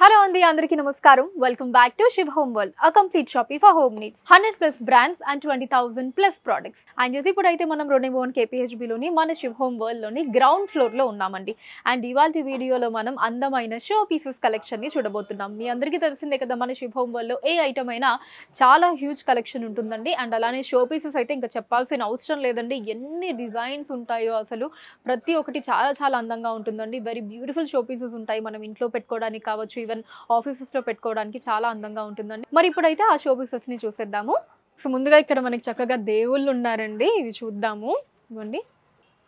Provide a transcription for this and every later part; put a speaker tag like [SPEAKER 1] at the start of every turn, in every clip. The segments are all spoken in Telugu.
[SPEAKER 1] Hello Andi, Andariki Namaskaram. Welcome back to Shiv Home World, a complete shopping for home needs. 100 plus brands and 20,000 plus products. And ఇప్పుడైతే మనం రోనెమోన్ KPHB లోని మన Shiv Home World లోని గ్రౌండ్ ఫ్లోర్ లో ఉన్నామండి. అండ్ ఇవాల్టి వీడియోలో మనం అందమైన షో పీసెస్ కలెక్షన్ ని చూడబోతున్నాం. మీ అందరికీ తెలిసిందే కదా మన Shiv Home World లో ఏ ఐటమ్ అయినా చాలా హ్యూజ్ కలెక్షన్ ఉంటుందండి. అండ్ అలానే షో పీసెస్ అయితే ఇంకా చెప్పాల్సిన అవసరం లేదండి. ఎన్ని డిజైన్స్ ఉంటాయో అసలు ప్రతి ఒక్కటి చాలా అందంగా ఉంటుందండి. వెరీ బ్యూటిఫుల్ షో పీసెస్ ఉంటాయి. మనం ఇంట్లో పెట్టుకోవడానికి కావచ్చు, ఈవెన్ ఆఫీసెస్ లో పెట్టుకోవడానికి చాలా అందంగా ఉంటుందండి. మరి ఇప్పుడైతే ఆ షో పీసెస్ ని చూసేద్దాము. సో ముందుగా ఇక్కడ మనకి చక్కగా దేవుళ్ళు ఉన్నారండి, ఇవి చూద్దాము. ఇవ్వండి,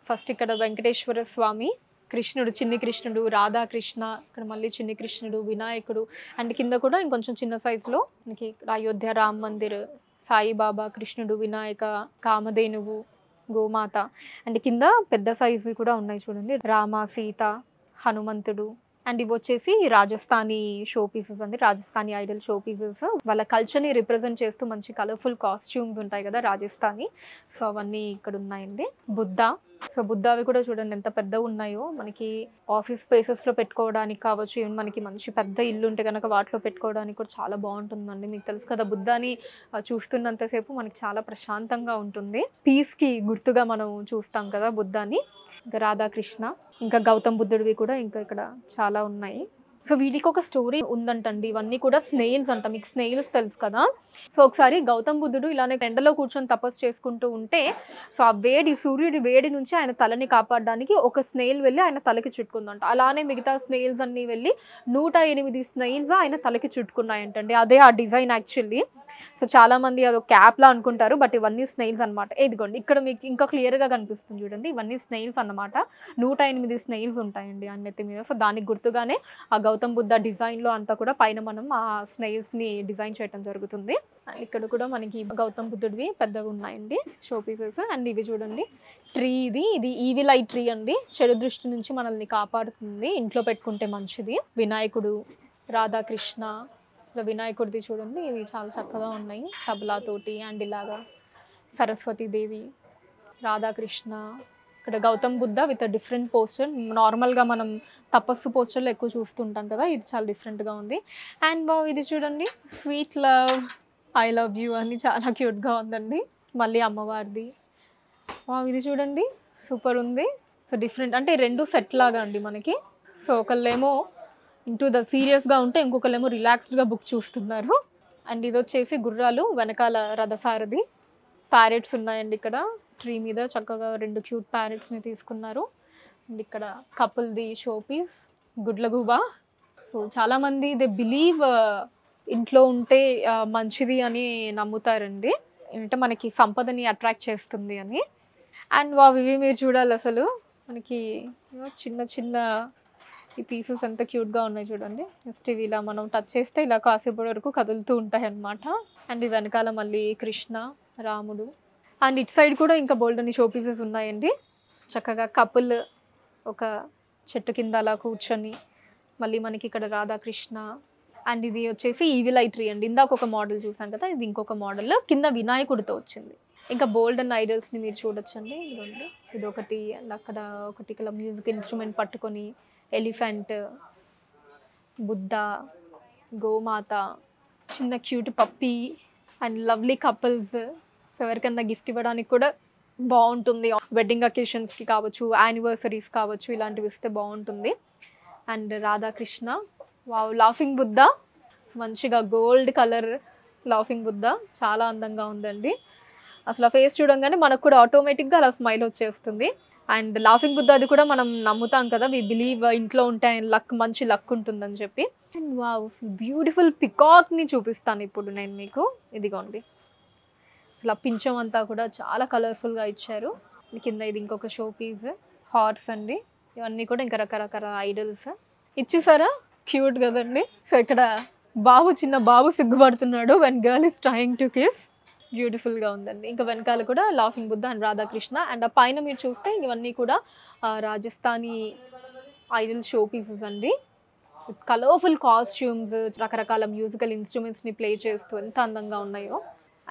[SPEAKER 1] ఫస్ట్ ఇక్కడ వెంకటేశ్వర స్వామి, కృష్ణుడు, చిన్ని కృష్ణుడు, రాధాకృష్ణ, ఇక్కడ మళ్ళీ చిన్ని కృష్ణుడు, వినాయకుడు, అండ్ కింద కూడా ఇంకొంచెం చిన్న సైజులో మనకి అయోధ్య రామ్ మందిర్, సాయిబాబా, కృష్ణుడు, వినాయక, కామధేనువు, గోమాత, అండ్ కింద పెద్ద సైజువి కూడా ఉన్నాయి చూడండి, రామ, సీత, హనుమంతుడు. అండ్ ఇవి వచ్చేసి రాజస్థానీ షో పీసెస్ అండి, రాజస్థానీ ఐడల్ షో పీసెస్. వాళ్ళ కల్చర్ని రిప్రజెంట్ చేస్తూ మంచి కలర్ఫుల్ కాస్ట్యూమ్స్ ఉంటాయి కదా రాజస్థానీ, సో అవన్నీ ఇక్కడ ఉన్నాయండి. బుద్ధ, సో బుద్ధవి కూడా చూడండి ఎంత పెద్దగా ఉన్నాయో. మనకి ఆఫీస్ స్పేసెస్లో పెట్టుకోవడానికి కావచ్చు, ఈవెన్ మనకి మంచి పెద్ద ఇల్లు ఉంటే కనుక వాటిలో పెట్టుకోవడానికి కూడా చాలా బాగుంటుందండి. మీకు తెలుసు కదా, బుద్ధాని చూస్తున్నంతసేపు మనకి చాలా ప్రశాంతంగా ఉంటుంది. పీస్కి గుర్తుగా మనం చూస్తాం కదా బుద్ధాని. ఇంకా రాధాకృష్ణ, ఇంకా గౌతమ్ బుద్ధుడివి కూడా ఇంకా ఇక్కడ చాలా ఉన్నాయి. సో వీటికి ఒక స్టోరీ ఉందంటండి. ఇవన్నీ కూడా స్నేల్స్ అంట. మీకు స్నేల్స్ తెలుసు కదా. సో ఒకసారి గౌతమ్ బుద్ధుడు ఇలానే ఎండలో కూర్చొని తపస్సు చేసుకుంటూ ఉంటే, సో ఆ వేడి, సూర్యుడి వేడి నుంచి ఆయన తలని కాపాడడానికి ఒక స్నేల్ వెళ్ళి ఆయన తలకి చుట్టుకుందంట. అలానే మిగతా స్నేల్స్ అన్నీ వెళ్ళి 108 స్నేల్స్ ఆయన తలకి చుట్టుకున్నాయంటండి. అదే ఆ డిజైన్ యాక్చువల్లీ. సో చాలామంది అది ఒక క్యాప్లా అనుకుంటారు, బట్ ఇవన్నీ స్నేల్స్ అనమాట. ఇదిగోండి, ఇక్కడ మీకు ఇంకా క్లియర్గా కనిపిస్తుంది చూడండి, ఇవన్నీ స్నేల్స్ అన్నమాట. 108 స్నేల్స్ ఉంటాయండి ఆ నెత్తి మీద. సో దానికి గుర్తుగానే ఆ గౌతమ్ బుద్ధ డిజైన్లో అంతా కూడా పైన మనం ఆ స్నేల్స్ని డిజైన్ చేయడం జరుగుతుంది. అండ్ ఇక్కడ కూడా మనకి గౌతమ్ బుద్ధుడివి పెద్దగా ఉన్నాయండి షో పీసెస్. అండ్ ఇవి చూడండి, ట్రీ, ఇది ఈవిల్ ఐ ట్రీ అండి. చెడు దృష్టి నుంచి మనల్ని కాపాడుతుంది, ఇంట్లో పెట్టుకుంటే మంచిది. వినాయకుడు, రాధాకృష్ణ, ఇలా వినాయకుడిది చూడండి, ఇవి చాలా చక్కగా ఉన్నాయి తబలాతోటి. అండ్ ఇలాగా సరస్వతీదేవి, రాధాకృష్ణ, ఇక్కడ Gautam Buddha with different poster. నార్మల్గా మనం తపస్సు పోస్టర్లు ఎక్కువ చూస్తుంటాం కదా, ఇది చాలా డిఫరెంట్గా ఉంది. అండ్ ఇది చూడండి, sweet love, I love you అని చాలా క్యూట్గా ఉందండి. మళ్ళీ అమ్మవారిది. ఇది చూడండి, సూపర్ ఉంది. సో డిఫరెంట్ అంటే రెండు సెట్ లాగా అండి మనకి. సో ఒకళ్ళేమో ఇంటూ ద సీరియస్గా ఉంటే, ఇంకొకళ్ళేమో రిలాక్స్డ్గా బుక్ చూస్తున్నారు. అండ్ ఇది వచ్చేసి గుర్రాలు, వెనకాల రథసారథి. ప్యారెట్స్ ఉన్నాయండి ఇక్కడ ట్రీ మీద, చక్కగా 2 క్యూట్ ప్యారెట్స్ని తీసుకున్నారు. అండ్ ఇక్కడ కపుల్ది షో పీస్, గుడ్లగూబ. సో చాలామంది దే బిలీవ్ ఇంట్లో ఉంటే మంచిది అని నమ్ముతారండి, అంటే మనకి సంపదని అట్రాక్ట్ చేస్తుంది అని. అండ్ ఇవి మీరు చూడాలి అసలు, మనకి చిన్న ఈ పీసెస్ ఎంత క్యూట్గా ఉన్నాయి చూడండి. జస్ట్ ఇవి ఇలా మనం టచ్ చేస్తే ఇలా కాసేపటి వరకు కదులుతూ ఉంటాయి అన్నమాట. అండ్ ఈ వెనకాల మళ్ళీ కృష్ణ, రాముడు. అండ్ ఇటు సైడ్ కూడా ఇంకా బోల్డ్ అని షో పీసెస్ ఉన్నాయండి. చక్కగా కపుల్ ఒక చెట్టు కింద అలా కూర్చొని, మళ్ళీ మనకి ఇక్కడ రాధాకృష్ణ. అండ్ ఇది వచ్చేసి ఈవిల్ ఐ ట్రీ అండి. ఇందాక ఒక మోడల్ చూసాం కదా, ఇది ఇంకొక మోడల్, కింద వినాయకుడితో వచ్చింది. ఇంకా బోల్డ్ అండ్ ఐడల్స్ని మీరు చూడొచ్చండి. ఇది ఒకటి, అండ్ అక్కడ ఒకటి ఇక్కడ మ్యూజిక్ ఇన్స్ట్రుమెంట్ పట్టుకొని, ఎలిఫెంట్, బుద్ధ, గోమాత, చిన్న cute puppy, and lovely couples. So ఎవరికన్నా గిఫ్ట్ ఇవ్వడానికి కూడా బాగుంటుంది, వెడ్డింగ్ అకేషన్స్కి కావచ్చు, యానివర్సరీస్ కావచ్చు, ఇలాంటివి ఇస్తే బాగుంటుంది. అండ్ రాధాకృష్ణ, లాఫింగ్ బుద్ధ, మంచిగా గోల్డ్ కలర్ లాఫింగ్ బుద్ధ, చాలా అందంగా ఉందండి. అసలు ఆ ఫేస్ చూడంగానే మనకు కూడా ఆటోమేటిక్గా అలా స్మైల్ వచ్చేస్తుంది. అండ్ లాఫింగ్ బుద్ధ అది కూడా మనం నమ్ముతాం కదా, వి బిలీవ్ ఇంట్లో ఉంటే మంచి లక్ ఉంటుందని చెప్పి. అండ్ బ్యూటిఫుల్ పికాక్ని చూపిస్తాను ఇప్పుడు నేను మీకు. ఇదిగోండి, అసలు పింఛం అంతా కూడా చాలా కలర్ఫుల్గా ఇచ్చారు. కింద ఇది ఇంకొక షో పీస్, హార్స్ అండి. ఇవన్నీ కూడా ఇంకా రకరకాల ఐడల్స్. ఇచ్చేసారా, క్యూట్ కదండి. సో ఇక్కడ చిన్న బాబు సిగ్గుపడుతున్నాడు, when girl is trying to kiss. బ్యూటిఫుల్గా ఉందండి. ఇంకా వెనకాల కూడా laughing Buddha and Radhakrishna. And ఆ పైన మీరు చూస్తే ఇవన్నీ కూడా రాజస్థానీ ఐడల్ షో పీసెస్ అండి. కలర్ఫుల్ కాస్ట్యూమ్స్, రకరకాల మ్యూజికల్ ఇన్స్ట్రుమెంట్స్ని ప్లే చేస్తూ ఎంత అందంగా ఉన్నాయో.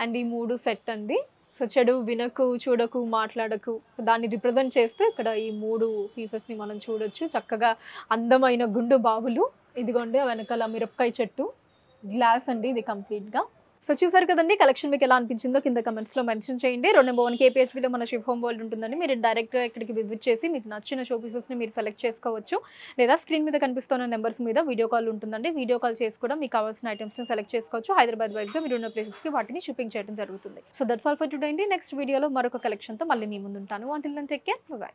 [SPEAKER 1] అండ్ ఈ 3 సెట్ అండి. సో చెడు వినకు, చూడకు, మాట్లాడకు, దాన్ని రిప్రజెంట్ చేస్తూ ఇక్కడ ఈ 3 పీసెస్ని మనం చూడొచ్చు. చక్కగా అందమైన గుండు బాబులు. ఇదిగోండి ఆ వెనకాల మిరపకాయ చెట్టు, గ్లాస్ అండి ఇది కంప్లీట్గా. సో చూసారు కదండి, కలెక్షన్ మీకు ఎలా అనిపించిందో కింద కమెంట్స్లో మెన్షన్ చేయండి. రోడ్ నెంబర్ 1 KPHBలో మన శివ్ హోమ్ వరల్డ్ ఉంటుందండి. మీరు డైరెక్ట్గా ఇక్కడికి విజిట్ చేసి మీకు నచ్చిన షో పీసెస్ని మీరు సెలెక్ట్ చేసుకోవచ్చు. లేదా స్క్రీన్ మీద కనిపిస్తున్న నెంబర్స్ మీద వీడియో కాల్ ఉంటుందండి. వీడియో కాల్ చేసి కూడా మీకు కావాల్సిన ఐటమ్స్ని సెలెక్ట్ చేసుకోవచ్చు. హైదరాబాద్ వైజ్గా మీరు ఉన్న ప్లేసెస్కి వాటిని షిప్పింగ్ చేయడం జరుగుతుంది. So that's all for today అండి. నెక్స్ట్ వీడియోలో మరొక కలెక్షన్తో మళ్ళీ మీ ముందు ఉంటాను. Until then take care, by.